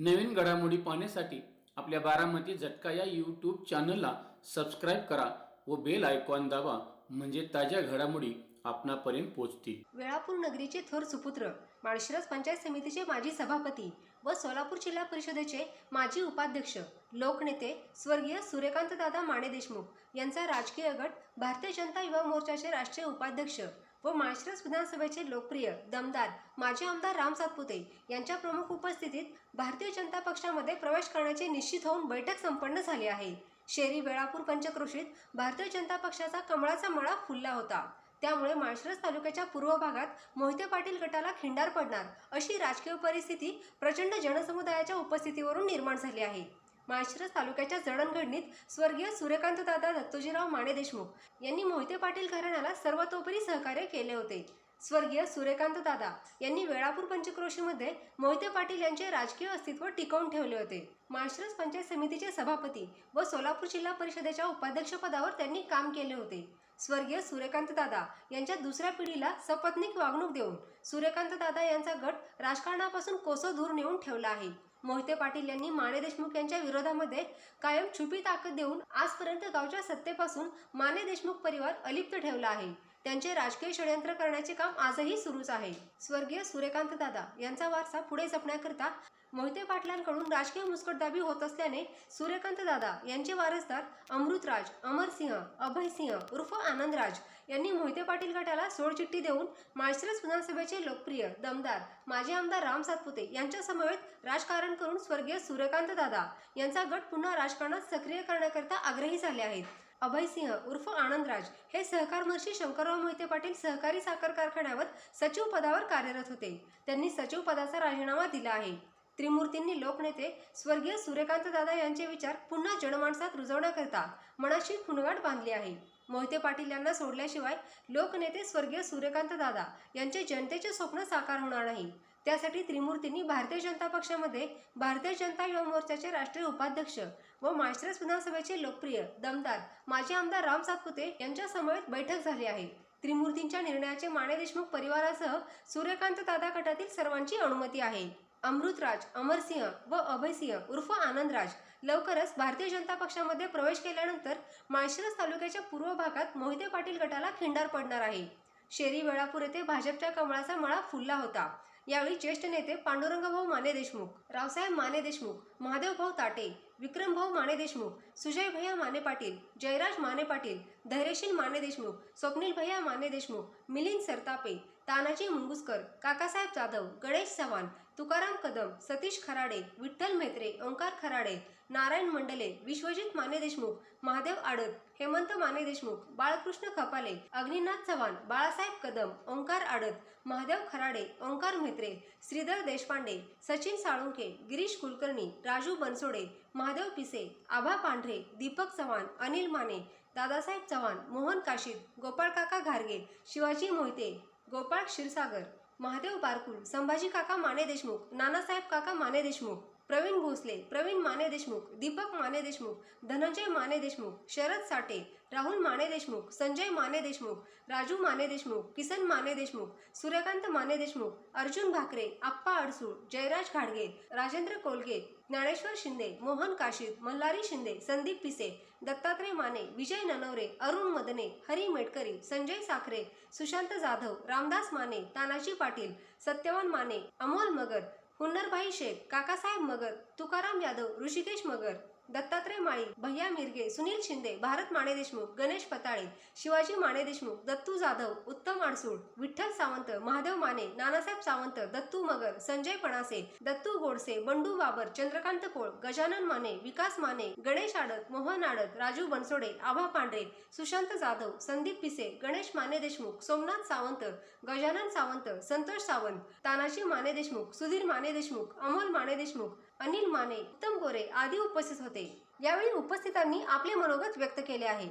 नवीन घडामोडी पाहण्यासाठी आपल्या बारामती झटका या यूट्यूब चॅनलला सबस्क्राईब करा व बेल आयकॉन दाबा, म्हणजे ताज्या घडामोडी आपणापर्यंत पोहोचतील। वेळापूर नगरीचे थोर सुपुत्र, माळशिरस पंचायत समितीचे माजी सभापती व सोलापूर जिल्हा परिषदेचे माजी उपाध्यक्ष, लोकनेते स्वर्गीय सूर्यकांतदादा माने देशमुख यांचा राजकीय गट भारतीय जनता युवा मोर्चाचे राष्ट्रीय उपाध्यक्ष व माळशिरस विधानसभेचे लोकप्रिय दमदार माजी आमदार राम सातपुते यांच्या प्रमुख उपस्थितीत भारतीय जनता पक्षामध्ये प्रवेश करण्याचे निश्चित होऊन बैठक संपन्न झाली आहे। शेरी वेळापूर पंचक्रोशीत भारतीय जनता पक्षाचा कमळाचा मळा फुलला होता। त्यामुळे माळशिरस तालुक्याच्या पूर्व भागात मोहिते पाटील गटाला खिंडार पडणार अशी राजकीय परिस्थिती प्रचंड जनसमुदायाच्या उपस्थितीवरून निर्माण झाली आहे। माळशिरस तालुक्याच्या जडणघडणीत स्वर्गीय सूर्यकांतदादा दत्तोजीराव माने देशमुख यांनी मोहिते पाटील घराण्याला सर्वतोपरी सहकार्य केले होते। स्वर्गीय सूर्यकांतदादा यांनी वेळापूर पंचक्रोशीमध्ये मोहिते पाटील यांचे राजकीय अस्तित्व टिकवून ठेवले होते। माळशिरस पंचायत समितीचे सभापती व सोलापूर जिल्हा परिषदेच्या उपाध्यक्षपदावर त्यांनी काम केले होते। स्वर्गीय सूर्यकांतदादा यांच्या दुसऱ्या पिढीला सपत्नीक वागणूक देऊन सूर्यकांतदादा यांचा गट राजकारणापासून कोसो दूर नेऊन ठेवला आहे। मोहिते पाटील यांनी माने देशमुख यांच्या विरोधामध्ये कायम छुपी ताकद देऊन आजपर्यंत गावच्या सत्तेपासून माने देशमुख परिवार अलिप्त ठेवला आहे। त्यांचे राजकीय षडयंत्र करण्याचे काम आजही सुरूच आहे। स्वर्गीय सूर्यकांतदादा यांचा वारसा पुढे जपण्याकरिता मोहिते पाटलांकडून राजकीय मुस्कटदाबी होत असल्याने सूर्यकांतदादा यांचे वारसदार अमृतराज, अमरसिंह, अभयसिंह उर्फ आनंदराज यांनी मोहिते पाटील गटाला सोडचिठ्ठी देऊन माळशिरस विधानसभेचे लोकप्रिय दमदार माजी आमदार राम सातपुते यांच्या समवेत राजकारण करून स्वर्गीय सूर्यकांतदादा यांचा गट पुन्हा राजकारणात सक्रिय करण्याकरिता आग्रही झाले आहेत। अभयसिंह उर्फ आनंदराज हे सहकारमर्षी शंकरराव मोहिते पाटील सहकारी साखर कारखान्यावर सचिव पदावर कार्यरत होते। त्यांनी सचिव पदाचा राजीनामा दिला आहे। त्रिमूर्तींनी लोकनेते स्वर्गीय सूर्यकांतदादा यांचे विचार पुन्हा जनमानसात रुजवण्याकरिता मनाशी खुणगाठ बांधली आहे। मोहिते पाटील यांना सोडल्याशिवाय लोकनेते स्वर्गीय सूर्यकांतदादा यांचे जनतेचे स्वप्न साकार होणार नाही। त्यासाठी त्रिमूर्तींनी भारतीय जनता पक्षामध्ये भारतीय जनता युवा मोर्चाचे राष्ट्रीय उपाध्यक्ष व माळशिरस विधानसभेचे लोकप्रिय दमदार माजी आमदार राम सातपुते यांच्या समवेत बैठक झाली आहे। त्रिमूर्तींच्या निर्णयाचे माने देशमुख परिवारासह सूर्यकांतदादा गटातील सर्वांची अनुमती आहे। अमृतराज, अमरसिंह व अभयसिंह उर्फ आनंदराज लवकरच भारतीय जनता पक्षामध्ये प्रवेश केल्यानंतर माळशिरस तालुक्याच्या पूर्व भागात मोहिते पाटील गटाला खिंडार पडणार आहे। शेरी वेळापूर येथे भाजपच्या कमळाचा मळा फुलला होता। यावेळी ज्येष्ठ नेते पांडुरंगभाऊ माने देशमुख, रावसाहेब माने देशमुख, महादेवभाऊ ताटे, विक्रमभाऊ माने देशमुख, सुजय भैया माने पाटील, जयराज माने पाटील, धैर्यशील माने देशमुख, स्वप्नील भैया माने देशमुख, मिलिंद सरतापे, तानाजी मुंगुसकर, काकासाहेब जाधव, गणेश चव्हाण, तुकाराम कदम, सतीश खराडे, विठ्ठल म्हेत्रे, ओंकार खराडे, नारायण मंडले, विश्वजित माने देशमुख, महादेव आडत, हेमंत माने देशमुख, बाळकृष्ण खपाले, अग्निनाथ चव्हाण, बाळासाहेब कदम, ओंकार आडत, महादेव खराडे, ओंकार म्हेत्रे, श्रीधर देशपांडे, सचिन साळुंके, गिरीश कुलकर्णी, राजू बनसोडे, महादेव पिसे, आभा पांढरे, दीपक चव्हाण, अनिल माने, दादासाहेब चव्हाण, मोहन काशीद, गोपाळ काका घारगे, शिवाजी मोहिते, गोपाळ क्षीरसागर, महादेव बारकुल, संभाजी काका माने देशमुख, नानासाहेब काका माने देशमुख, प्रवीण भोसले, प्रवीण माने देशमुख, दीपक माने देशमुख, धनंजय माने देशमुख, शरद साठे, राहुल माने देशमुख, संजय माने देशमुख, राजू माने देशमुख, किसन माने देशमुख, सूर्यकांत माने देशमुख, अर्जुन भाकरे, आप्पा अडसूळ, जयराज घाडगे, राजेंद्र कोलगे, ज्ञानेश्वर शिंदे, मोहन काशीद, मल्हारी शिंदे, संदीप पिसे, दत्तात्रय माने, विजय ननवरे, अरुण मदने, हरी मेटकरी, संजय साखरे, सुशांत जाधव, रामदास माने, तानाजी पाटील, सत्यवान माने, अमोल मगर, हुन्नरभाई शेख, काकासाहेब मगर, तुकाराम यादव, ऋषिकेश मगर, दत्तात्रय माळी, भैया मिरगे, सुनील शिंदे, भारत माने देशमुख, गणेश पताळे, शिवाजी माने देशमुख, दत्तू जाधव, उत्तम आडसूळ, विठ्ठल सावंत, महादेव माने, नानासाहेब सावंत, दत्तू मगर, संजय पणासे, दत्तू गोडसे, बंडू बाबर, चंद्रकांत कोळ, गजानन माने, विकास माने, गणेश आडत, मोहन आडत, राजू बनसोडे, आभा पांढरे, सुशांत जाधव, संदीप पिसे, गणेश माने देशमुख, सोमनाथ सावंत, गजानन सावंत, संतोष सावंत, तानाजी माने देशमुख, सुधीर माने देशमुख, अमोल माने देशमुख, अनिल माने, उत्तम गोरे आदी उपस्थित होते। यावेळी उपस्थितांनी आपले मनोगत व्यक्त केले आहे।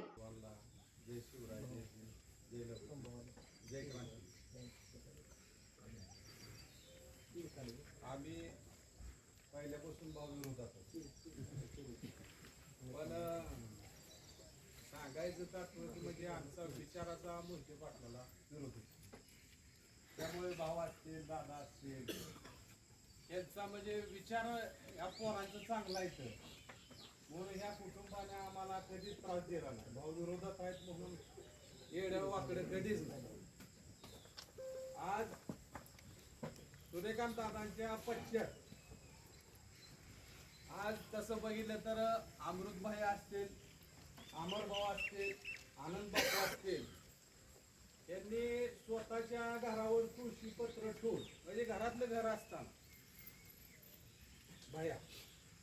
आम्ही पहिल्यापासून भाऊ होतात, पण सांगायचं तात्पर्य म्हणजे आमचा विचाराचा मोहिते पाटलाला विरोध होता। त्यामुळे भाव असतील, दादा असतील, यांचा म्हणजे विचार या पोरांचा चांगला आहे म्हणून ह्या कुटुंबाने आम्हाला कधीच त्रास दिला नाही. भाऊ विरोधात आहेत म्हणून येडं वाकडं कधीच नाही. आज सूर्यकांत दादांच्या पश्चात आज तसं बघितलं तर अमृतभाई असतील, अमरभाऊ असतील, आनंदबाबू असतील, यांनी स्वतःच्या घरावर तुळशीपत्र ठेवून म्हणजे घरातलं घर असताना भया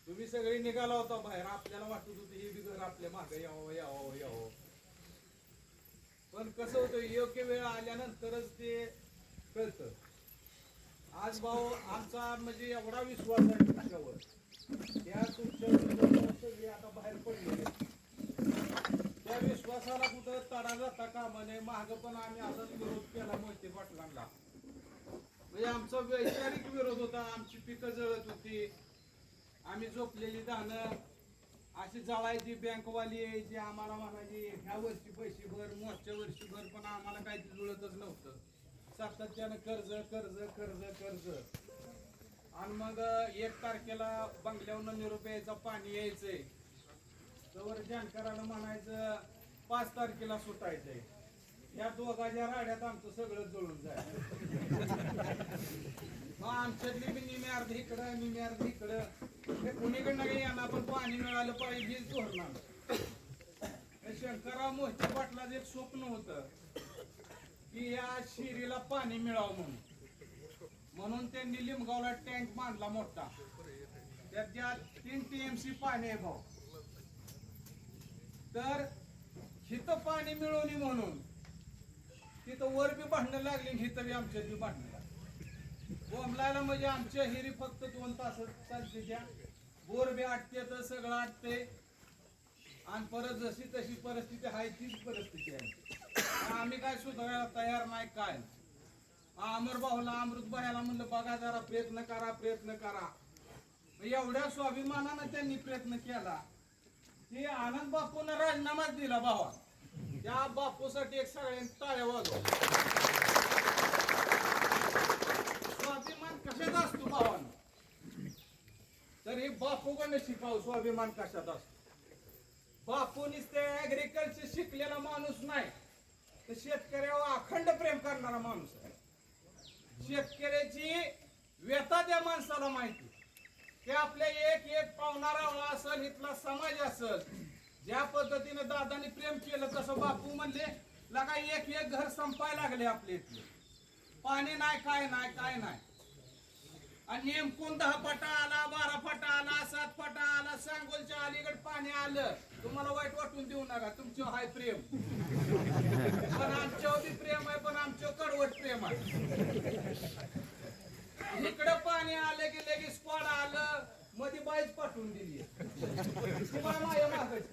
तुम्ही सगळे निघाला होता बाहेर, आपल्याला वाटत होतं हे बी घर आपल्या मागे यावं यावं यावं, पण कसं होतं योग्य वेळ आल्यानंतरच ते कळतं. आज भाऊ आमचा म्हणजे एवढा विश्वास आहे तुमच्यावर, त्या तुमच्या विश्वासावर सगळे आता बाहेर पडलेले, त्या विश्वासाला कुठं तडा जाता कामा नये. माग पण आम्ही असाच विरोध केला मोहिते पाटलांना, म्हणजे आमचा वैचारिक विरोध होता. आमची पिकं जळत होती, आम्ही झोपलेली धानं अशी जळायची, बँकवाली यायची आम्हाला म्हणायची ह्या वर्षी पैसे भर, मागच्या वर्षी भर, पण आम्हाला काही जुळतच नव्हतं. सातत्यानं कर्ज कर्ज कर्ज कर्ज, आणि मग 1 तारखेला बंगल्यावरून निरोप यायचा पाणी यायचंय, तर जानकरानं म्हणायचं 5 तारखेला सुटायचंय. या दोघाच्या राड्यात आमचं सगळं जळून जाय. मग आमच्यातली बी निम्या अर्धी इकडं निम्या अर्धी इकडं, हे कुणीकडनं काही येणार पण पाणी मिळालं पाहिजे हीच धोरणार. शंकरराव मोहिते पाटलाचं एक स्वप्न होतं की या शिरीला पाणी मिळावं म्हणून त्यांनी लिंबगावला टँक बांधला मोठा, त्यात 3 TMC पाणी आहे भाऊ. तर हिथं पाणी मिळवणी म्हणून तिथं वर बी भांडणं लागली, हिथं बी आमच्यात बी भांडणं लागली. बोंबलायला म्हणजे आमच्या हिरी फक्त 2 तास चालते, त्या बोर बी आटते तर सगळं आटते, आणि परत जशी तशी परिस्थिती आहे तीच परिस्थिती आहे. आम्ही काय सुधारायला तयार नाही काय. अमरभाऊला अमृतभाईला म्हणलं बघा जरा प्रयत्न करा प्रयत्न करा. एवढ्या स्वाभिमानानं त्यांनी प्रयत्न केला की आनंद बापून राजीनामाच दिला भावा. त्या बापूसाठी एक सगळ्यांनी टाळ्या वाजवा. स्वाभिमान कशात असतो भावानं, तर हे बापूकडनं शिकावं स्वाभिमान कशात असतो. बापूनीच ते ऍग्रिकल्चर शिकलेला माणूस नाही, तर शेतकऱ्यावर अखंड प्रेम करणारा माणूस आहे. शेतकऱ्याची व्यथा त्या माणसाला माहिती की आपल्या एक एक पावणारा असेल, इथला समाज असेल, ज्या पद्धतीने दादानी प्रेम केलं तसं बापू म्हणले लगा एक एक घर संपायला लागले आपले इथले. पाणी नाही काय नाही काय नाही, आणि नेमकून 10 फटा आला, 12 फटा आला, 7 फटा आला, सांगोलच्या अलीकडे पाणी आलं. तुम्हाला वाईट वाटून देऊ नका, तुमच्यावर हाय प्रेम, पण आमच्यावर बी प्रेम आहे, पण आमच्यावर कडवट प्रेम आहे. इकडं पाणी आलं की लगेच स्क्वॉड आलं, मध्ये बाईच पाठवून दिली. तुम्हाला माझ्या मागच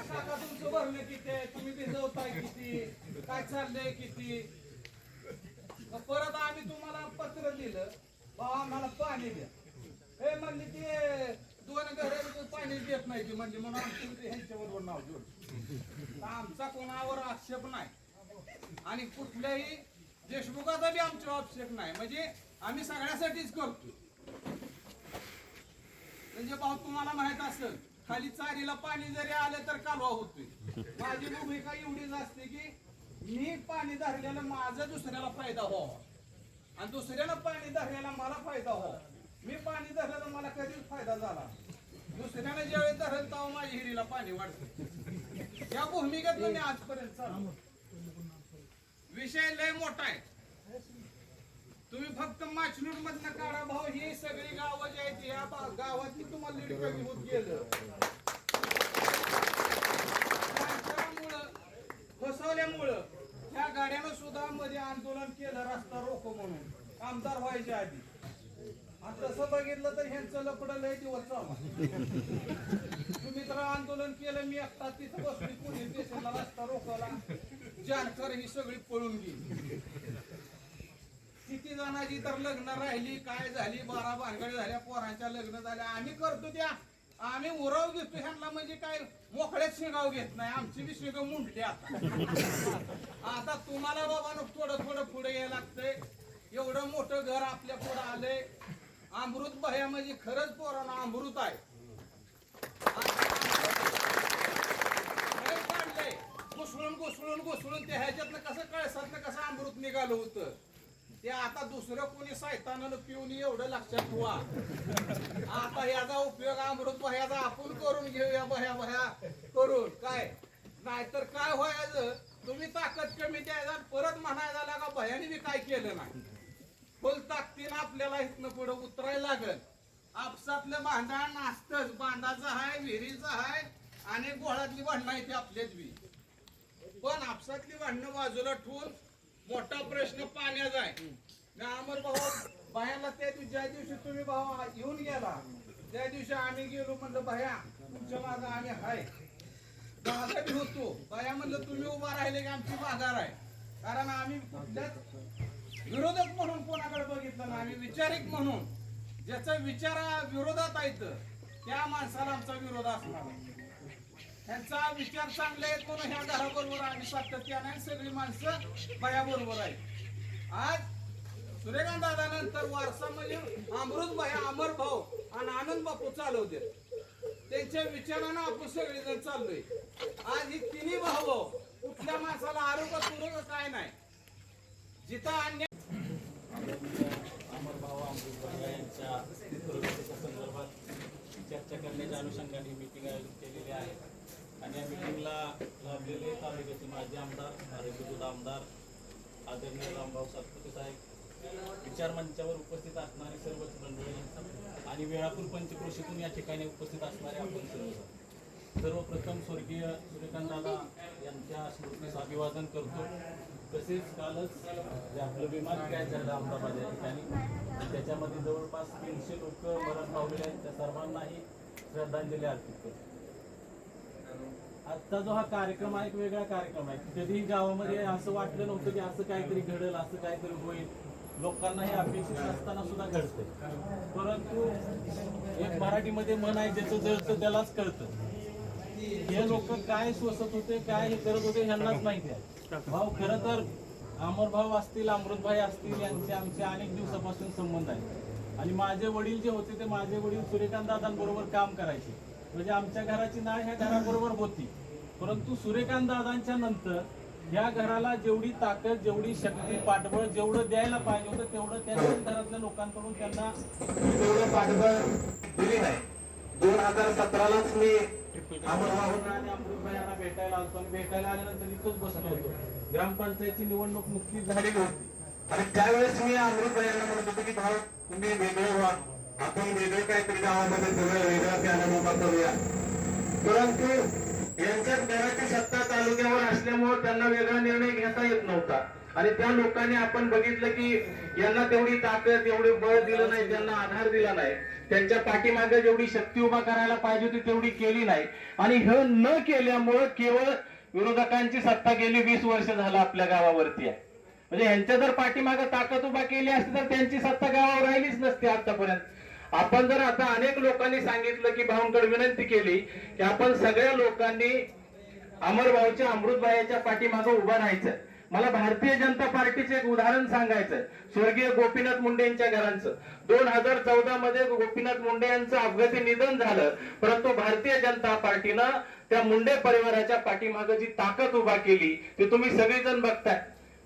सांगा तुमचं भरणं किती आहे, तुम्ही भिजवताय किती, काय चाललंय किती. परत आम्ही तुम्हाला पत्र दिलं, बाबा आम्हाला पाणी द्या. हे म्हणले ते 2 घर पाणी देत नाही ती म्हणजे, म्हणून आमची ह्यांच्याबरोबर नाव जोड. आमचा कोणावर आक्षेप नाही, आणि कुठल्याही देशमुखाचा बी आमच्यावर आक्षेप नाही. म्हणजे आम्ही सगळ्यासाठीच करतो. म्हणजे भाऊ तुम्हाला माहित असेल, खाली चारीला पाणी जरी आलं तर कालवा होतोय. माझी भूमिका एवढीच असते की मी पाणी धरल्यानं माझा दुसऱ्याला फायदा व्हावा, आणि दुसऱ्याला पाणी धरल्याला मला फायदा व्हावा. मी पाणी धरल्यानं मला कधीच फायदा झाला, दुसऱ्याने ज्यावेळी धरलं तेव्हा माझ्या हिरीला पाणी वाढतं. या भूमिकेत मी आजपर्यंत चालू. विषय लय मोठा आहे, तुम्ही फक्त माचलूर मधनं काढा भाऊ. ही सगळी गावं जी आहेत या गावात तुम्हाला लीड कमी होत गेलं. फसवल्यामुळं ह्या गाड्यानं सुद्धा मध्ये आंदोलन केलं, रस्ता रोको म्हणून, आमदार व्हायच्या आधी. आणि तसं बघितलं तर ह्यांचं लपडं लय दिवस चालू. तुम्ही तर आंदोलन केलं, मी एकटा तिथं बसली, पोलीस स्टेशनला रस्ता रोखला, जानकर ही सगळी पळून गेली. किती जणांची तर लग्न राहिली, काय झाली, 12 भानगडी झाल्या, पोरांच्या लग्न झाल्या. आम्ही करतो त्या, आम्ही उराव घेतो ह्यांना, म्हणजे काय मोकळ्यात शिगाव घेत नाही. आमची बी शिगाव मुंडली आता. आता तुम्हाला बाबा थोडं थोडं पुढे यायला लागतंय. एवढं मोठं घर आपल्या पुढे आलंय. अमृत भया म्हणजे खरंच पोरांना अमृत आहे. काढलंय घुसळून ते ह्याच्यातनं कसं कळसातलं कसं अमृत निघालं होतं ते आता दुसरं कोणी सायतानानं पिऊन एवढं लक्षात ठेवा. आता याचा उपयोग अमृत भयाचा आपण करून घेऊया भया करून. काय नाहीतर काय व्हायचं, तुम्ही ताकद कमी द्यायचा परत म्हणायला लागा भयाने मी काय केलं नाही. फुल ताकदीनं आपल्याला इथनं पुढे उतरायला लागल. आपसातलं भांडण असतंच, बांधाचं आहे, विहिरीचं आहे आणि गोळातली भांडणं आहे ती आपल्याच बी. पण आपसातली भांडणं बाजूला ठेवून मोठा प्रश्न पाण्याचा आहे. अमर भाऊ बायाला त्या दिवशी ज्या दिवशी तुम्ही भाऊ येऊन गेला त्या दिवशी आम्ही गेलो, म्हणलं बाया तुमच्या मागं आम्ही हाय. मागं बी होतो बाया, म्हणलं तुम्ही उभा राहिले की आमची माघार आहे. कारण आम्ही कुठल्याच विरोधक म्हणून कोणाकडे बघितलं ना, आम्ही विचारिक म्हणून ज्याचा विचारा विरोधात आहेत त्या माणसाला आमचा विरोध असणार. त्यांचा विचार चांगले आहेत म्हणून ह्या घराबरोबर आम्ही सातत्याने सगळी माणसं बायाबरोबर आहेत. आज सूर्यकांत दादानंतर वारसा म्हणजे अमृत बाया, अमर भाऊ आणि आनंद बापू चालवते. त्यांच्या विचारानं आपण सगळेजण चाललोय. आज ही तिन्ही भाऊ कुठल्या माणसाला आरोग्य पूर्वक काय नाही. जिथं अन्य अमर भाऊ अमृत भैया यांच्या प्रगतीच्या संदर्भात चर्चा करण्याच्या अनुषंगाने मीटिंग आयोजित केलेली आहे. आणि या मीटिंगला लाभलेले तालुक्याचे माजी आमदार आरोग्यदूत आमदार आदरणीय रामभाऊ सातपुते साहेब, विचार मंचावर उपस्थित असणारे सर्वच मंडळी आणि वेळापूर पंचक्रोशीतून या ठिकाणी उपस्थित असणारे आपण सर्वप्रथम स्वर्गीय सूर्यकांत दादा यांच्या स्मृतीस अभिवादन करतो. तसेच कालच जे आपलं विमान क्रॅश झालं अहमदाबाद या ठिकाणी, त्याच्यामध्ये जवळपास 300 लोक मरण पावलेले आहेत. त्या सर्वांनाही श्रद्धांजली अर्पित करतो. आजचा जो हा कार्यक्रम आहे एक वेगळा कार्यक्रम आहे. कधीही गावामध्ये असं वाटलं नव्हतं की असं काहीतरी घडेल, असं काहीतरी होईल. लोकांना हे अपेक्षित असताना सुद्धा घडतंय. परंतु एक मराठीमध्ये म्हण आहे, ज्याचं जळतं त्यालाच कळतं. हे लोक काय सोसत होते, काय हे करत होते ह्यांनाच माहिती आहे. भाऊ खरं तर अमर भाऊ असतील, अमृतभाई असतील, यांचे आमचे अनेक दिवसापासून संबंध आहे. आणि माझे वडील जे होते ते माझे वडील सूर्यकांत दादांबरोबर काम करायचे. म्हणजे आमच्या घराची नाळ ह्या घराबरोबर होती. परंतु सूर्यकांत दादांच्या नंतर या घराला जेवढी ताकद, जेवढी शक्ती, पाठबळ जेवढं द्यायला पाहिजे होतं तेवढं त्यांच्याच घरातल्या लोकांकडून त्यांना तेवढं पाठबळ दिली नाही. 2017लाच मी अमृतभाऊंना आणि अमृतभाईंना भेटायला आलतो आणि भेटायला आल्यानंतर इथंच बसलो होतो. ग्रामपंचायतची निवडणूक नुकतीच झालेली होती. आणि त्यावेळेस मी अमृत भैयांना म्हणत होतो की भाऊ तुम्ही वेगळे व्हा, आपण वेगळे काहीतरी गावामध्ये सगळं वेगळा प्याला उभा करूया. परंतु यांच्याच घराची सत्ता तालुक्यावर असल्यामुळे त्यांना वेगळा निर्णय घेता येत नव्हता. आणि त्या लोकांनी आपण बघितलं की यांना तेवढी ताकद, एवढे बळ दिलं नाही, त्यांना आधार दिला नाही. त्यांच्या पाठीमागे जेवढी शक्ती उभा करायला पाहिजे होती तेवढी केली नाही. आणि हे न केल्यामुळं केवळ विरोधकांची सत्ता गेली 20 वर्ष झालं आपल्या गावावरती आहे. म्हणजे यांच्या जर पाठीमागे ताकद उभा केली असती तर त्यांची सत्ता गावावर राहिलीच नसती आतापर्यंत. आपण जर आता अनेक लोकांनी सांगितलं की भाऊंकडे विनंती केली की आपण सगळ्या लोकांनी अमर भाऊच्या अमृतभाईच्या पाठीमागे उभा राहायचं. मला भारतीय जनता पार्टीचे एक उदाहरण सांगायचं. स्वर्गीय गोपीनाथ मुंडे यांच्या घरांचं 2014 मध्ये गोपीनाथ मुंडे यांचं अपघाती निधन झालं. परंतु भारतीय जनता पार्टीनं त्या मुंडे परिवाराच्या पाठीमागे जी ताकद उभा केली ते तुम्ही सगळेजण बघताय.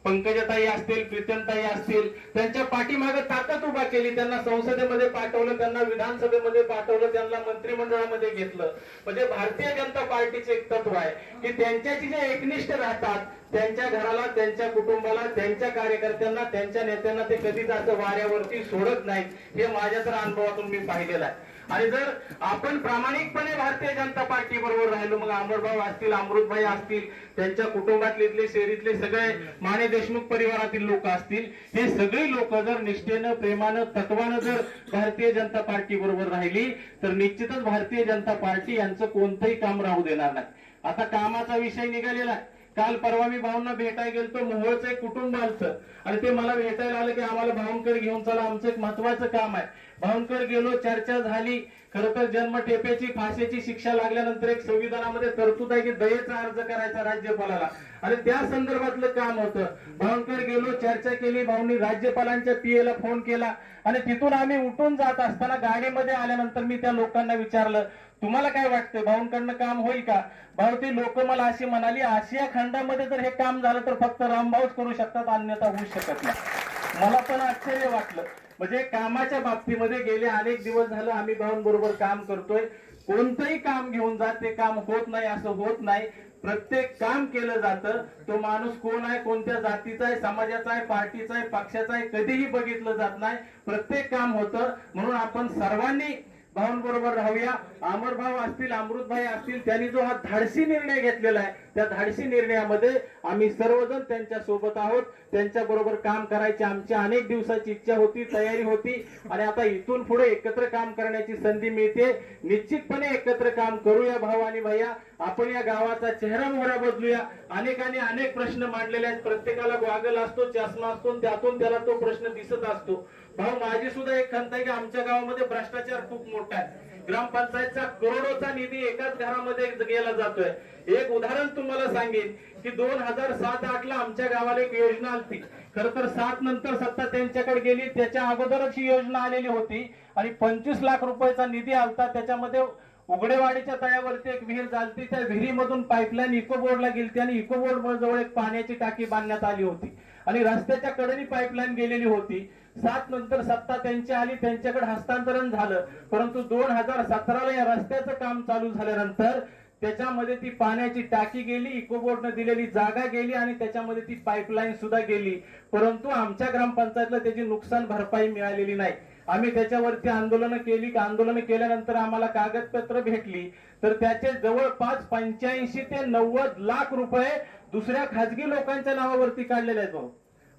पंकजाताई असतील, प्रीतमताई असतील, त्यांच्या पाठीमागे ताकद उभा केली. त्यांना संसदेमध्ये पाठवलं, त्यांना विधानसभेमध्ये पाठवलं, त्यांना मंत्रिमंडळामध्ये घेतलं. म्हणजे भारतीय जनता पार्टीचे एक तत्व आहे की त्यांच्याशी जे एकनिष्ठ राहतात त्यांच्या घराला, त्यांच्या कुटुंबाला, त्यांच्या कार्यकर्त्यांना, त्यांच्या नेत्यांना ते कधीच असं वाऱ्यावरती सोडत नाहीत. हे माझ्या तर अनुभवातून मी पाहिलेलं आहे. आणि जर आपण प्रामाणिकपणे भारतीय जनता पार्टी बरोबर राहिलो, मग अमरभाऊ असतील, अमृतभाई असतील, त्यांच्या कुटुंबातले शहरीतले सगळे माने देशमुख परिवारातील लोक असतील, हे सगळी लोक जर निष्ठेनं, प्रेमानं, तत्वानं जर भारतीय जनता पार्टी बरोबर राहिली तर निश्चितच भारतीय जनता पार्टी यांचं कोणतंही काम राहू देणार नाही. आता कामाचा विषय निघालेला आहे. काल परवा मी भाऊंना भेटायला गेलतो. मोहोळचं एक कुटुंब आलतं आणि ते मला भेटायला आलं की आम्हाला भाऊंकडे घेऊन चला, आमचं एक महत्वाचं काम आहे. भाऊंकडे गेलो, चर्चा झाली. खरं तर जन्मठेपेची फाशीची शिक्षा लागल्यानंतर एक संविधानामध्ये तरतूद आहे की दयेचा अर्ज करायचा राज्यपालाला, आणि त्या संदर्भातलं काम होतं. भाऊंकडे गेलो, चर्चा केली. भाऊंनी राज्यपालांच्या पीएला फोन केला आणि तिथून आम्ही उठून जात असताना गाडीमध्ये आल्यानंतर मी त्या लोकांना विचारलं, तुम्हाला काय वाटतं भाऊंकडनं काम होईल का? भाऊ ती लोक मला अशी म्हणाली, आशिया खंडामध्ये जर हे काम झालं तर फक्त रामभाऊच करू शकतात, अन्यथा होऊ शकत नाही. मला पण आश्चर्य वाटलं. म्हणजे कामाच्या बाबतीमध्ये गेले अनेक दिवस झालं आम्ही भाऊंबरोबर काम करतोय. कोणतंही काम घेऊन जा, ते काम होत नाही असं होत नाही. प्रत्येक काम केलं जातं. तो माणूस कोण आहे, कोणत्या जातीचा आहे, समाजाचा आहे, पार्टीचा आहे, पक्षाचा आहे, कधीही बघितलं जात नाही. प्रत्येक काम होतं. म्हणून आपण सर्वांनी भाऊंबरोबर राहूया. अमरभाऊ असतील, अमृतभाई असतील, त्यांनी जो हा धाडसी निर्णय घेतलेला आहे, त्या धाडसी निर्णयामध्ये आम्ही सर्वजण त्यांच्या सोबत आहोत. त्यांच्या बरोबर काम करायची आमची अनेक दिवसाची इच्छा होती, तयारी होती, आणि आता इथून पुढे एकत्र काम करण्याची संधी मिळते. निश्चितपणे एकत्र काम करूया भाऊ आणि भैया. आपण या गावाचा चेहरा मोहरा बदलूया. अनेकांनी अनेक प्रश्न मांडलेले आहेत. प्रत्येकाला गॉगल असतो, चष्मा असतो, त्यातून त्याला तो प्रश्न दिसत असतो. भाऊ माझी सुद्धा एक खंत आहे की आमच्या गावामध्ये भ्रष्टाचार खूप मोठा आहे. ग्रामपंचायतचा करोडोचा निधी एकाच घरामध्ये गेला जातोय. एक उदाहरण तुम्हाला सांगेन की 2007-8 ला आमच्या गावाला एक योजना आली. खरं तर 7 नंतर सत्ता त्यांच्याकडे गेली. त्याच्या अगोदरच ही योजना आलेली होती आणि 25 लाख रुपयाचा निधी आलता. त्याच्यामध्ये उघडेवाडीच्या तळ्यावरती एक विहीर झालती. त्या विहिरीमधून पाईपलाईन इको बोर्डला गेली आणि इको बोर्ड जवळ एक पाण्याची टाकी बांधण्यात आली होती आणि रस्त्याच्या कडेने पाईपलाईन गेलेली होती. 7 नंतर सत्ता त्यांची आली, त्यांच्याकडे हस्तांतरण झालं. परंतु 2017ला या रस्त्याचं काम चालू झाल्यानंतर त्याच्यामध्ये ती पाण्याची टाकी गेली, इकोबोर्डनं दिलेली जागा गेली आणि त्याच्यामध्ये ती पाईपलाईन सुद्धा गेली. परंतु आमच्या ग्रामपंचायतला त्याची नुकसान भरपाई मिळालेली नाही. आम्ही त्याच्यावरती आंदोलनं केली. आंदोलनं केल्यानंतर आम्हाला कागदपत्र भेटली तर त्याचे जवळपास 85 ते 90 लाख रुपये दुसऱ्या खाजगी लोकांच्या नावावरती काढलेले आहेत.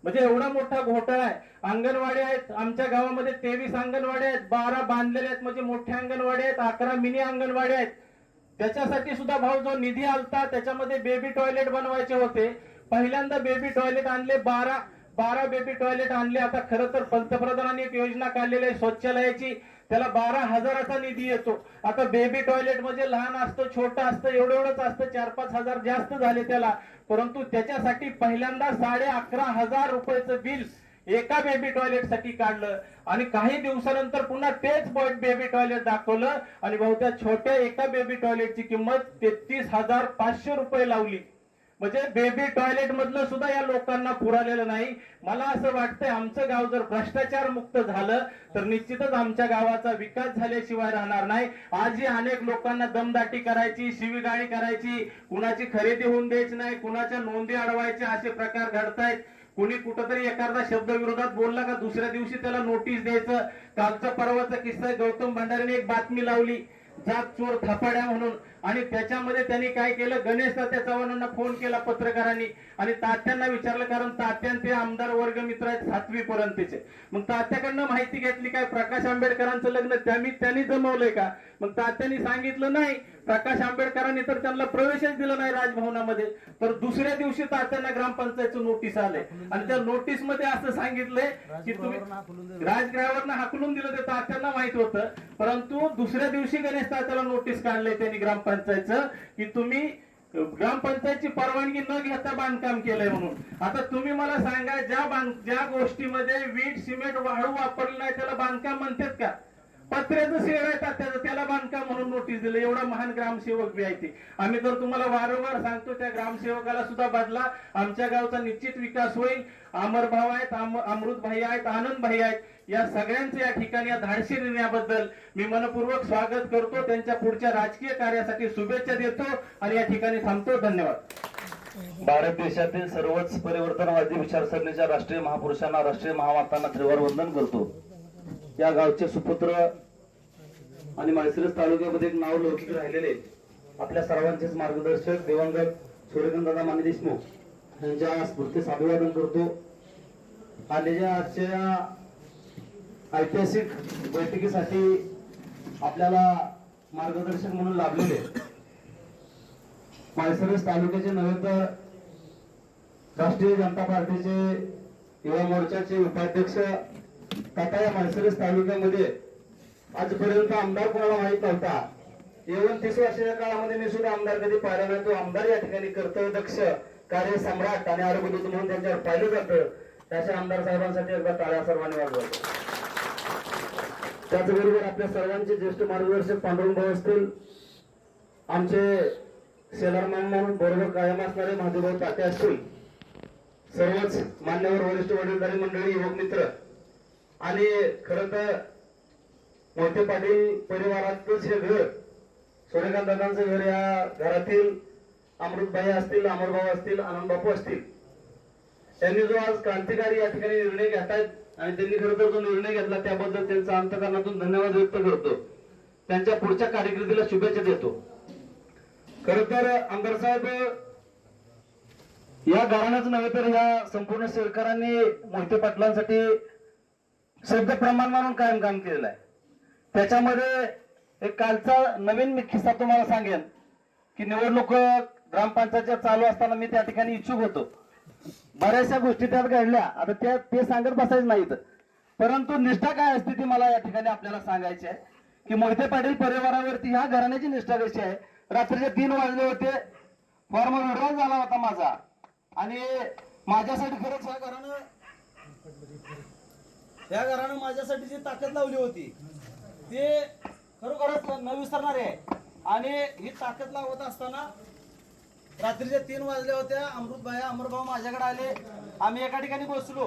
म्हणजे एवढा मोठा घोटाळा आहे. अंगणवाडी आहेत आमच्या गावामध्ये, 23 अंगणवाडी आहेत, 12 बांधलेले आहेत म्हणजे मोठ्या अंगणवाडी आहेत, 11 मिनी अंगणवाडी आहेत. त्याच्यासाठी सुद्धा भाऊ जो निधी आलता त्याच्यामध्ये बेबी टॉयलेट बनवायचे होते. पहिल्यांदा बेबी टॉयलेट आणले, 12 बेबी टॉयलेट आणले. आता खरं तर पंतप्रधानांनी एक योजना काढलेली आहे शौचालयाची, त्याला 12,000चा निधी येतो. आता बेबी टॉयलेट म्हणजे लहान असतं, छोटं असतं, एवढंच असतं, 4-5 हजार जास्त झाले त्याला. परंतु त्याच्यासाठी पहिल्यांदा 11,500 रुपयाचं बिल एका बेबी टॉयलेट साठी काढलं आणि काही दिवसानंतर पुन्हा तेच बेबी टॉयलेट दाखवलं आणि बहुत्या छोट्या एका बेबी टॉयलेटची किंमत 33,500 रुपये लावली. म्हणजे बेबी टॉयलेट मधलं सुद्धा या लोकांना पुरालेलं नाही. मला असं वाटतंय आमचं गाव जर भ्रष्टाचार मुक्त झालं तर निश्चितच आमच्या गावाचा विकास झाल्याशिवाय राहणार नाही. आजही अनेक लोकांना दमदाटी करायची, शिवीगाळी करायची, कुणाची खरेदी होऊन द्यायची नाही, कुणाच्या नोंदी अडवायच्या, असे प्रकार घडतायत. कुणी कुठंतरी एखादा शब्द विरोधात बोलला का दुसऱ्या दिवशी त्याला नोटीस द्यायचं. कालचा परवाचा किस्सा आहे, गौतम भंडारेने एक बातमी लावली जात चोर थपाड्या म्हणून, आणि त्याच्यामध्ये त्यांनी काय केलं, गणेश तात्या चव्हाणांना फोन केला पत्रकारांनी आणि तात्यांना विचारलं, कारण तात्यांचे आमदार वर्ग मित्र आहेत 7वी पर्यंतचे. मग तात्याकडनं माहिती घेतली काय प्रकाश आंबेडकरांचं लग्न त्यांनी जमवलंय का? मग तात्यांनी सांगितलं नाही, प्रकाश आंबेडकरांनी तर त्यांना प्रवेशच दिला नाही राजभवनामध्ये. तर दुसऱ्या दिवशी तात्यांना ग्रामपंचायतचं नोटीस आले आणि त्या नोटीस मध्ये असं सांगितलंय की तुम्ही राजगृहावरनं हाकलून दिलं, ते तात्यांना माहित होतं. परंतु दुसऱ्या दिवशी गणेश तात्याला नोटीस काढले त्यांनी ग्रामपंचायतचं की तुम्ही ग्रामपंचायतची परवानगी न घेता बांधकाम केलंय म्हणून. आता तुम्ही मला सांगा, ज्या गोष्टीमध्ये वीट सिमेंट वाळू वापरलं नाही त्याला बांधकाम म्हणतात का? पत्र्याचं शेड आहे त्याला बांधकाम म्हणून नोटीस दिलं. एवढा महान ग्रामसेवक बी आहे ते. आम्ही तर तुम्हाला वारंवार सांगतो त्या ग्रामसेवकाला सुद्धा बदला. आमच्या गावचा निश्चित विकास होईल. अमरभाऊ आहेत, अमृतभाई आहेत, आनंदभाई आहेत, या सगळ्यांचं या ठिकाणी या धाडसी निर्णयाबद्दल मी मनपूर्वक स्वागत करतो. त्यांच्या पुढच्या राजकीय कार्यासाठी शुभेच्छा देतो आणि या ठिकाणी थांबतो. धन्यवाद. भारत देशातील सर्वच परिवर्तनवादी विचारसरणीच्या राष्ट्रीय महापुरुषांना, राष्ट्रीय महामातांना त्रिवार वंदन करतो. या गावचे सुपुत्र आणि माळशिरस तालुक्यामध्ये एक नाव लौकिक राहिलेले आपल्या सर्वांचेच मार्गदर्शक दिवंगत सूर्यकांतदादा माने देशमुख यांच्या स्मृतीस अभिवादन करतो. आणि आजच्या ऐतिहासिक बैठकीसाठी आपल्याला मार्गदर्शक म्हणून लाभलेले माळशिरस तालुक्याचे नव्हे तर राष्ट्रीय जनता पार्टीचे युवा मोर्चाचे उपाध्यक्ष तथा या माळशिरस तालुक्यामध्ये आजपर्यंत आमदार कोणाला माहित नव्हता. 29 वर्षाच्या काळामध्ये मी सुद्धा आमदार कधी पाहिला नाही. तो आमदार या ठिकाणी कर्तव्य दक्ष, कार्य सम्राट आणि आरोग्यदूत म्हणून त्यांच्यावर पाहिलं जातं. त्याच्या आमदार साहेबांसाठी एकदा टाळ्या सर्वांनी वाजवायच्या. त्याचबरोबर आपल्या सर्वांचे ज्येष्ठ मार्गदर्शक पांडुरंग भाऊ असतील, आमचे शेलार म्हणून बरोबर कायम असणारे महादेवभाऊ तात्या असतील, सर्वच मान्यवर वरिष्ठ वडीलधारी मंडळी, युवक मित्र आणि खरं तर मोहिते पाटील परिवारातच हे घर, सूर्यकांत दादांचं घर, या घरातील अमृतभाई असतील, अमरभाऊ असतील, आनंदबापू असतील, त्यांनी जो आज क्रांतिकारी या ठिकाणी निर्णय घेतायत आणि त्यांनी खरं तर जो निर्णय घेतला त्याबद्दल त्यांचा अंतकरणातून धन्यवाद व्यक्त करतो. त्यांच्या पुढच्या कारकिर्दीला शुभेच्छा देतो. खर तर आमदार साहेब या घराण्याच नव्हे तर या संपूर्ण शेतकऱ्यांनी मोहिते पाटलांसाठी शब्द प्रमाण म्हणून कायम काम केलेलं आहे. त्याच्यामध्ये एक कालचा नवीन किस्सा तुम्हाला सांगेन की निवडणूक ग्रामपंचायतच्या चालू असताना मी त्या ठिकाणी इच्छुक होतो. बऱ्याचशा गोष्टी त्यात घडल्या. आता ते सांगत बसायच नाहीत, परंतु निष्ठा काय असते ती मला या ठिकाणी आपल्याला सांगायची आहे की मोहिते पाटील परिवारावरती ह्या घराण्याची निष्ठा कशी आहे. रात्रीचे 3 वाजले होते, फॉर्म विड्रॉल झाला होता माझा आणि माझ्यासाठी खरंच या घरानं माझ्यासाठी जी ताकद लावली होती ते खरोखरच न विसरणारे आहे. आणि ही ताकद लावत असताना रात्रीचे 3 वाजले होत्या. अमृतभाई, अमरभाऊ माझ्याकडे आले. आम्ही एका ठिकाणी बसलो.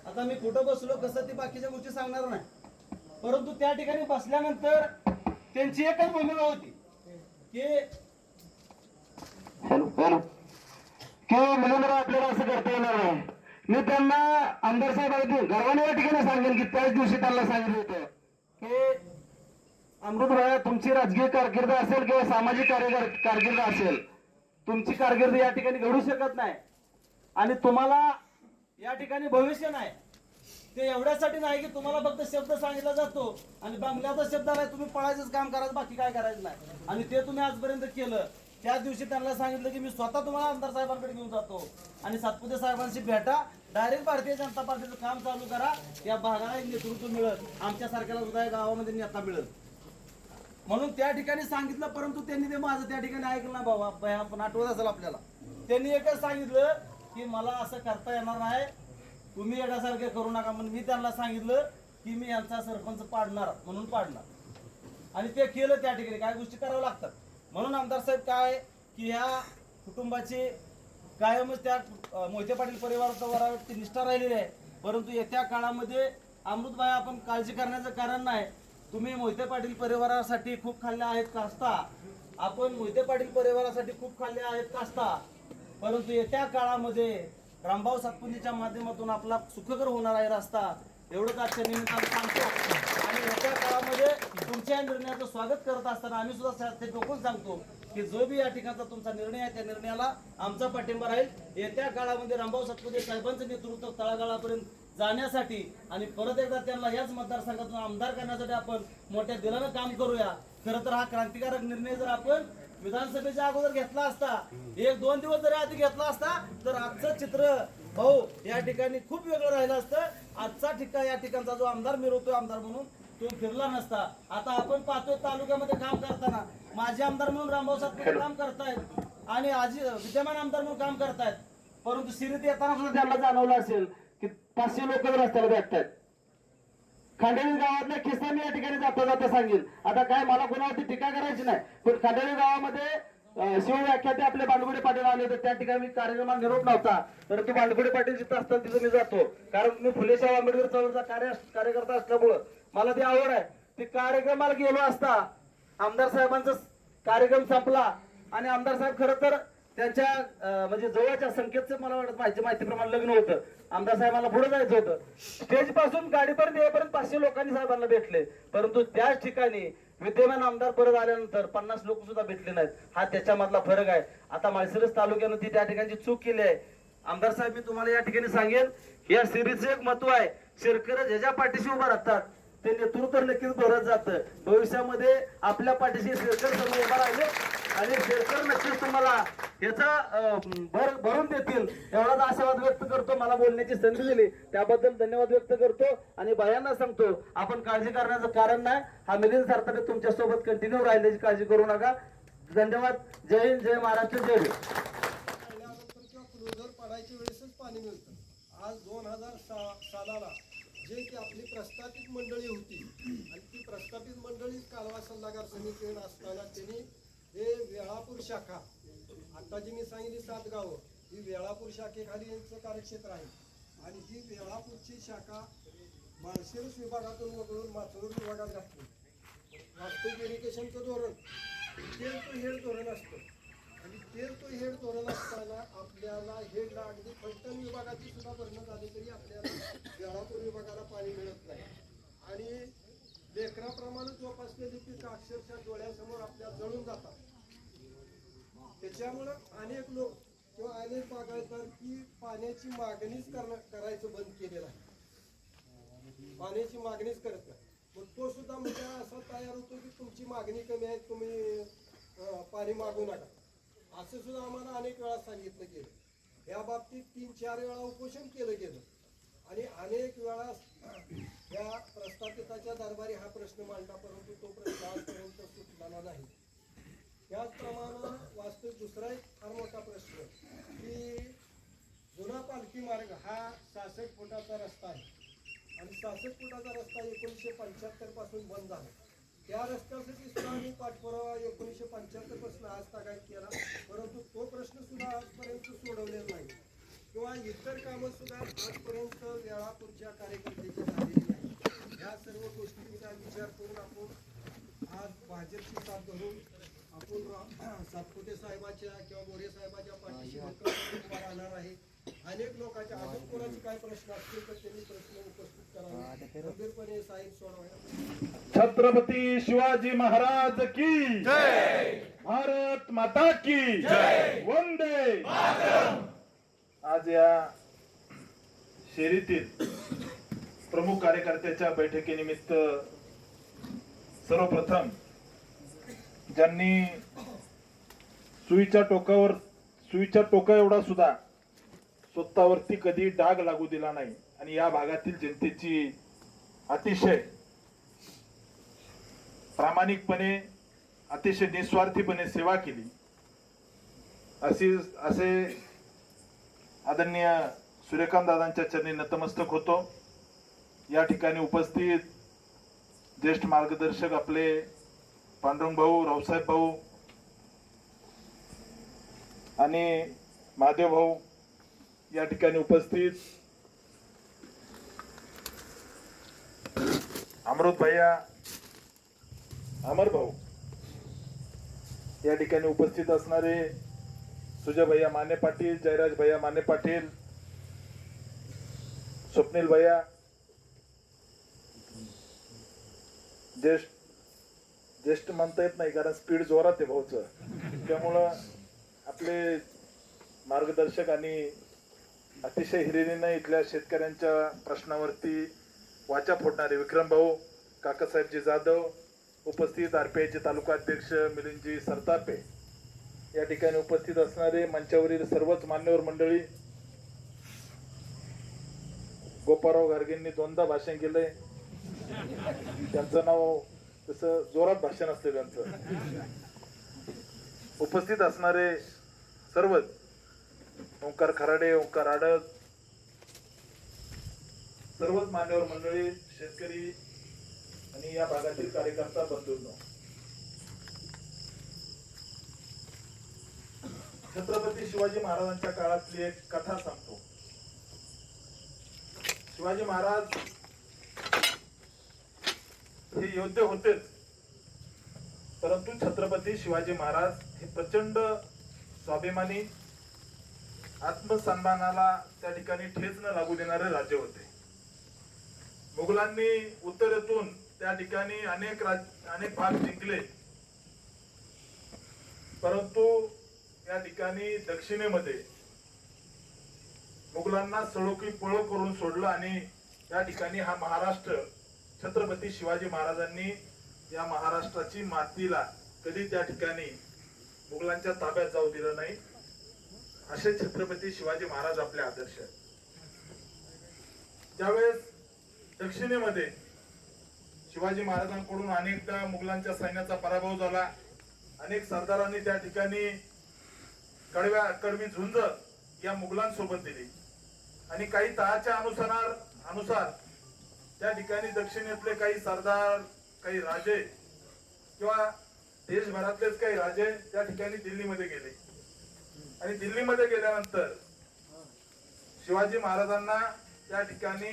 आता मी कुठं बसलो कसं ती बाकीच्या गोष्टी सांगणार नाही, परंतु त्या ठिकाणी बसल्यानंतर त्यांची एकच भूमिका होती की मुलांना आपल्याला असं करता येणार नाही. मी त्यांना आमदार साहेब गर्वाने या ठिकाणी सांगेन की त्याच दिवशी त्यांना सांगितलं होतं की अमृतभाई, तुमची राजकीय कारकीर्द असेल किंवा सामाजिक कारकीर्द असेल, तुमची कारकीर्द या ठिकाणी घडू शकत नाही आणि तुम्हाला या ठिकाणी भविष्य नाही. ते एवढ्यासाठी नाही की तुम्हाला फक्त शब्द सांगितला जातो आणि बंगल्याचा शब्द आलाय, तुम्ही पळायचंच काम करायचं, बाकी काय करायचं नाही. आणि ते तुम्ही आजपर्यंत केलं. त्या दिवशी त्यांना सांगितलं की मी स्वतः तुम्हाला आमदार साहेबांकडे घेऊन जातो आणि सातपुते साहेबांशी भेटा, डायरेक्ट भारतीय जनता पार्टीचं काम चालू करा, या भागाला एक नेतृत्व मिळत, आमच्यासारख्याला सुद्धा या गावामध्ये नेता मिळत म्हणून त्या ठिकाणी सांगितलं. परंतु त्यांनी ते माझं त्या ठिकाणी ऐकलं ना बाबा, आपण आठवत असेल आपल्याला. त्यांनी एकच सांगितलं की मला असं करता येणार नाही, तुम्ही येण्यासारखे करू नका. म्हणून मी त्यांना सांगितलं की मी यांचा सरपंच पाडणार म्हणून पाडणार आणि ते केलं. त्या ठिकाणी काय गोष्टी कराव्या लागतात. म्हणून आमदार साहेब काय की ह्या कुटुंबाची कायमच त्या मोहिते पाटील परिवारावरती निष्ठा राहिलेली आहे. परंतु येत्या काळामध्ये अमृतभाई, आपण काळजी करण्याचं कारण नाही. तुम्ही मोहिते पाटील परिवारासाठी खूप खाल्ले आहेत कास्ता, आपण मोहिते पाटील परिवारासाठी खूप खाल्ले आहेत कास्ता, परंतु येत्या काळामध्ये रामभाऊ सातपुतेच्या माध्यमातून आपला सुखकर होणार आहे रस्ता, एवढंच आजच्या निमित्तानं सांगतो. आणि येत्या काळामध्ये तुमच्या निर्णयाचं स्वागत करत असताना आम्ही सुद्धा ते टोकून सांगतो की जो बी या ठिकाणचा तुमचा निर्णय आहे त्या निर्णयाला आमचा पाठिंबा राहील. येत्या काळामध्ये रामभाऊ सातपुते साहेबांचं नेतृत्व तळागाळापर्यंत जाण्यासाठी आणि परत एकदा त्यांना याच मतदारसंघातून आमदार करण्यासाठी आपण मोठ्या दिलानं काम करूया. खरं तर हा क्रांतिकारक निर्णय जर आपण विधानसभेच्या अगोदर घेतला असता, 1-2 दिवस जरी आधी घेतला असता, तर आजचं चित्र भाऊ या ठिकाणी खूप वेगळं राहिलं असतं. आजचा या ठिकाणचा जो आमदार मिरवतोय आमदार म्हणून तो फिरला नसता. आता आपण पाहतोय तालुक्यामध्ये काम करताना माजी आमदार म्हणून रामभाऊ सातपुते काम करतायत आणि आजी विद्यमान आमदार म्हणून काम करतायत, परंतु शिरीत येताना सुद्धा त्यांना जाणवलं असेल की 500 लोक रस्त्याला भेटतात. खांडेली गावातल्या किस्सांनी या ठिकाणी जाता जाता सांगेल. आता काय मला कोणावरती टीका करायची नाही, पण खांडेली गावामध्ये शिवव्याख्याते आपले बांडगुडे पाटील आले होते. त्या ठिकाणी मी कार्यक्रमात निरोप नव्हता, परंतु बांडगुडे पाटील जिथं असतात तिथं मी जातो, कारण मी फुले शाहू आंबेडकर चळवळीचा कार्यकर्ता असल्यामुळं मला ती आवड आहे. ते कार्यक्रमाला गेलो असता आमदार साहेबांचा कार्यक्रम संपला आणि आमदार साहेब खरं तर त्यांच्या म्हणजे जवळच्या संकेतचं मला वाटत माहितीप्रमाणे लग्न होतं. आमदार साहेबांना पुढे जायचं होतं. स्टेज पासून गाडीपर्यंत येईपर्यंत 500 लोकांनी साहेबांना भेटले, परंतु त्याच ठिकाणी विद्यमान आमदार परत आल्यानंतर 50 लोक सुद्धा भेटले नाहीत. हा त्याच्यामधला फरक आहे. आता माळशिरस तालुक्यानं ती त्या ठिकाणी चूक केली आहे. आमदार साहेब, मी तुम्हाला या ठिकाणी सांगेन, या सिरीजचं एक महत्व आहे. शेतकरी ज्याच्या पाठीशी उभा राहतात ते नेतृत्व नक्कीच भरत जातं. भविष्यामध्ये आपल्या पाठीशी शेतकरी सर्व उभा राहिले आणि शेतकरी नक्कीच तुम्हाला याचा भरून देतील एवढाच आशावाद व्यक्त करतो. मला बोलण्याची संधी दिली त्याबद्दल धन्यवाद व्यक्त करतो आणि बायांना सांगतो आपण काळजी करण्याचं कारण नाही. हा मिलिंद सरतापे तुमच्या सोबत कंटिन्यू राहिल्याची काळजी करू नका. धन्यवाद. जय हिंद, जय महाराष्ट्र, जय भीम. पडल्यानंतर किंवा क्लोजर पडायच्या वेळेसच पाणी मिळतं. आज 2000 सालाला जे की आपली प्रस्थापित मंडळी होती आणि ती प्रस्थापित मंडळी कालवा सल्लागार समितीने असताना त्यांनी हे वेळापूर शाखा, आता जी मी सांगितली 7 गावं, ही वेळापूर शाखेखाली यांचं कार्यक्षेत्र आहे आणि ही वेळापूरची शाखा माळशिरस विभागातून वगळून माथुर विभागात घातली. वास्तविक इरिगेशनचं धोरण तेल तो हेड धोरण असतं आणि तेल तो हेड धोरण असताना आपल्याला हेडला अगदी फलटण विभागाची सुद्धा भरणं झाली तरी आपल्याला वेळापूर विभागाला पाणी मिळत नाही आणि लेकराप्रमाणे जोपासलेली पीक अक्षरशः डोळ्यासमोर आपल्या जळून जातात. त्याच्यामुळं अनेक लोक किंवा अनेक बागायतदार की पाण्याची मागणीच करायचं बंद केलेलं आहे. पाण्याची मागणीच करत नाही. मग तो सुद्धा म्हणजे असा तयार होतो की तुमची मागणी कमी आहे, तुम्ही पाणी मागू नका, असं सुद्धा आम्हाला अनेक वेळा सांगितलं गेलं. या बाबतीत 3-4 वेळा उपोषण केलं गेलं आणि अनेक वेळा या प्रस्थापिताच्या दरबारी हा प्रश्न मांडला, परंतु तो प्रश्न आजपर्यंत सुटलेला नाही. त्याचप्रमाणे वास्तविक दुसरा एक फार मोठा प्रश्न की जुना पालखी मार्ग हा 66 फुटाचा रस्ता आहे आणि 66 फुटाचा रस्ता 1975 पासून बंद झाला. त्या रस्त्यासाठी सुद्धा आम्ही पाठपुरावा 1975 पासून आज तागायत केला, परंतु तो प्रश्न सुद्धा आजपर्यंत सोडवलेला नाही किंवा इतर कामं सुद्धा आजपर्यंत वेळापूरच्या कार्यकर्त्याची झालेली नाही. ह्या सर्व गोष्टींचा विचार करून आपण आज भाजपची साथ धरून आपण सातपुते साहेबाच्या किंवा मोरे साहेबाच्या पाठीशी उभा राहणार आहे. अनेक लोकांच्या अजून कोणाचे काय प्रश्न असतील तर त्यांनी प्रश्न उपस्थित करावे, गंभीरपणे साहेब सोडवायला. छत्रपती शिवाजी महाराज की जय. भारत माता की जय. वंदे मातरम. आज या शेरीतील प्रमुख कार्यकर्त्याच्या बैठकीनिमित्त सर्वप्रथम ज्यांनी सुईच्या टोका एवढा सुद्धा स्वतःवरती कधी डाग लागू दिला नाही आणि या भागातील जनतेची अतिशय प्रामाणिकपणे अतिशय निस्वार्थीपणे सेवा केली असे आदरणीय सूर्यकांत दादांच्या चरणी नतमस्तक होतो. या ठिकाणी उपस्थित ज्येष्ठ मार्गदर्शक आपले पांडुरंग भाऊ, रावसाहेब भाऊ आणि महादेव भाऊ या ठिकाणी उपस्थित, अमृत भैया, अमर भाऊ या ठिकाणी उपस्थित असणारे सुजय भैया माने पाटील, जयराज भैया माने पाटील, स्वप्नील भैया, ज्येष्ठ म्हणता येत नाही कारण स्पीड जोरात आहे भाऊचं, त्यामुळं आपले मार्गदर्शक आणि अतिशय हिरिरीने इथल्या शेतकऱ्यांच्या प्रश्नावरती वाचा फोडणारे विक्रम भाऊ, काकासाहेबजी जाधव, उपस्थित आरपीआयचे तालुका अध्यक्ष मिलिंदजी सरतापे, या ठिकाणी उपस्थित असणारे मंचावरील सर्वच मान्यवर मंडळी. गोपाळराव गार्गेंनी 2दा भाषण केलंय, त्यांचं नाव तसं जोरात भाषण असते त्यांचं. उपस्थित असणारे सर्वच ओंकार खराडे, ओंकार आडद, सर्वच मान्यवर मंडळी, शेतकरी आणि या भागातील कार्यकर्ता बंधूंनो, छत्रपती शिवाजी महाराजांच्या काळातली एक कथा सांगतो. शिवाजी महाराज हे योद्धे होतेच, परंतु छत्रपती शिवाजी महाराज हे प्रचंड स्वाभिमानी, आत्मसन्मानाला त्या ठिकाणी ठेच न लागू देणारे राज्य होते. मुघलांनी उत्तरेतून त्या ठिकाणी अनेक भाग जिंकले, परंतु या ठिकाणी दक्षिणेमध्ये मुघलांना सळोकी पळो करून सोडलं आणि या ठिकाणी हा महाराष्ट्र छत्रपती शिवाजी महाराजांनी या महाराष्ट्राची मातीला कधी त्या ठिकाणी मुघलांच्या ताब्यात जाऊ दिलं नाही. असे छत्रपती शिवाजी महाराज आपले आदर्श आहेत. त्यावेळेस दक्षिणेमध्ये शिवाजी महाराजांकडून अनेकदा मुघलांच्या सैन्याचा पराभव झाला. अनेक सरदारांनी त्या ठिकाणी कडवी झुंज या मुघलांसोबत दिली आणि काही तहाच्या अनुसार त्या ठिकाणी दक्षिणेतले काही सरदार, काही राजे किंवा देशभरातलेच काही राजे त्या ठिकाणी दिल्लीमध्ये गेले आणि दिल्लीमध्ये गेल्यानंतर शिवाजी महाराजांना त्या ठिकाणी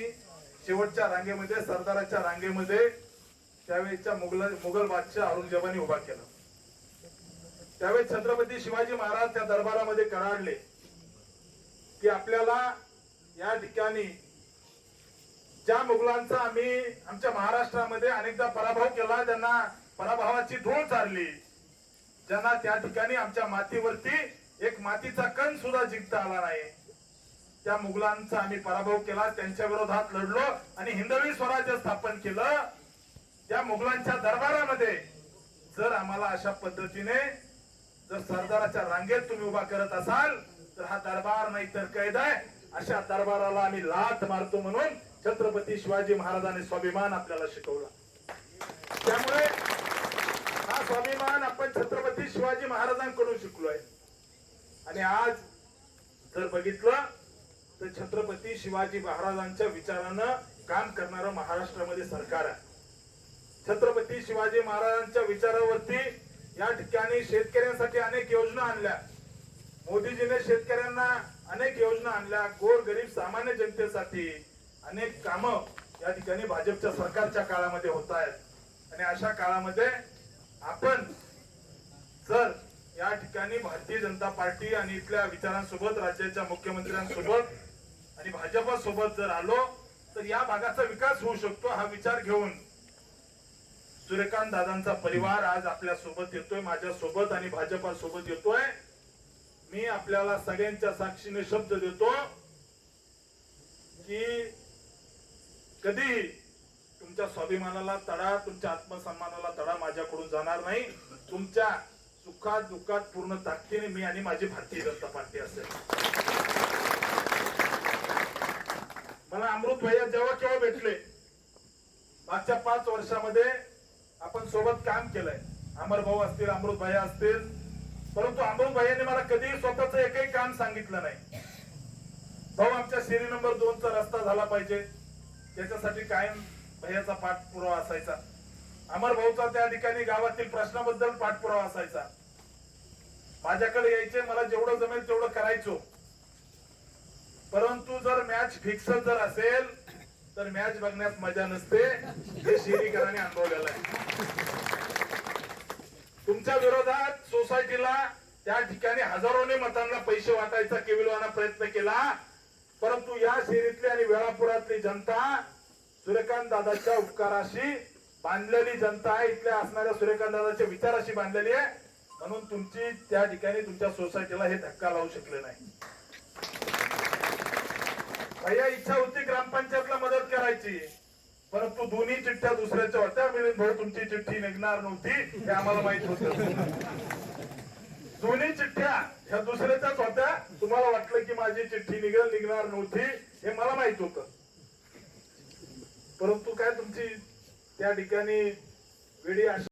शेवटच्या रांगेमध्ये, सरदाराच्या रांगेमध्ये त्यावेळेच्या मुघल बादशाह औरंगजेबाने उभा केला. त्यावेळेस छत्रपती शिवाजी महाराज त्या दरबारामध्ये कडाडले की आपल्याला या ठिकाणी ज्या मुघलांचा आम्ही आमच्या महाराष्ट्रामध्ये अनेकदा पराभव केला, ज्यांना पराभवाची धूळ चारली, ज्यांना त्या ठिकाणी आमच्या मातीवरती एक मातीचा कण सुद्धा जिंकता आला नाही, त्या मुघलांचा आम्ही पराभव केला, त्यांच्या विरोधात लढलो आणि हिंदवी स्वराज्य स्थापन केलं. त्या मुघलांच्या दरबारामध्ये जर आम्हाला अशा पद्धतीने जर सरदाराच्या रांगेत तुम्ही उभा करत असाल तर हा दरबार नाही तर कैद आहे. अशा दरबाराला आम्ही लाथ मारतो म्हणून छत्रपती शिवाजी महाराजांनी स्वाभिमान आपल्याला शिकवला. त्यामुळे हा स्वाभिमान आपण छत्रपती शिवाजी महाराजांकडून शिकलोय. आणि आज जर बघितलं तर छत्रपती शिवाजी महाराजांच्या विचारानं काम करणारं महाराष्ट्रामध्ये सरकार आहे. छत्रपती शिवाजी महाराजांच्या विचारावरती या ठिकाणी शेतकऱ्यांसाठी अनेक योजना आणल्या. मोदीजीने शेतकऱ्यांना अनेक योजना आणल्या. गोरगरीब सामान्य जनतेसाठी अनेक कामं या ठिकाणी भाजपच्या सरकारच्या काळामध्ये होत आहेत. आणि अशा काळामध्ये आपण जर या ठिकाणी भारतीय जनता पार्टी आणि इथल्या विचारांसोबत, राज्याच्या मुख्यमंत्र्यांसोबत आणि भाजपासोबत जर आलो तर या भागाचा विकास होऊ शकतो. हा विचार घेऊन सूर्यकांत दादांचा परिवार आज आपल्या सोबत येतोय, माझ्या सोबत आणि भाजपा सोबत येतोय. मी आपल्याला सगळ्यांच्या साक्षीने शब्द देतो की कधी तुमच्या स्वाभिमानाला तडा, तुमच्या आत्मसन्मानाला तडा माझ्याकडून जाणार नाही. तुमच्या सुखात दुःखात पूर्ण ताकदीने मी आणि माझी भारतीय जनता पार्टी असेल. मला अमृत भैया जेव्हा केव्हा भेटले, मागच्या 5 वर्षामध्ये आपण सोबत काम केलंय. अमर भाऊ असतील, अमृत भैया असतील, परंतु अमृत भैयाने मला कधीही स्वतःच एकही काम सांगितलं नाही. भाऊ आमच्या शेरी नंबर 2चा रस्ता झाला पाहिजे, त्याच्यासाठी कायम भैयाचा पाठपुरावा असायचा. अमर भाऊचा त्या ठिकाणी गावातील प्रश्नाबद्दल पाठपुरावा असायचा. माझ्याकडे यायचे, मला जेवढं जमेल तेवढं करायचो. परंतु जर मॅच फिक्स जर असेल तर मॅच बघण्यात मजा नसते, हे शेरीकरांनी अनुभवलेलं आहे. तुमच्या विरोधात सोसायटीला त्या ठिकाणी हजारोने मतांना पैसे वाटायचा केविलवाना प्रयत्न केला, परंतु या शेरीतली आणि वेळापुरातली जनता सूर्यकांत दादाच्या उपकाराशी बांधलेली जनता आहे. इथल्या असणाऱ्या सूर्यकांत दादाच्या विचाराशी बांधलेली आहे. म्हणून तुमची त्या ठिकाणी तुमच्या सोसायटीला हे धक्का लावू शकले नाही. भैया इच्छा होती ग्रामपंचायतला मदत करायची, परंतु दोन्ही चिठ्ठ्या दुसऱ्याच्या होत्या. मिलिंद भाऊ तुमची चिठ्ठी निघणार नव्हती हे आम्हाला माहित होतं. दोन्ही चिठ्ठ्या ह्या दुसऱ्याच्याच होत्या. तुम्हाला वाटलं की माझी चिठ्ठी निघणार नव्हती हे मला माहित होतं. परंतु काय तुमची त्या ठिकाणी वेळी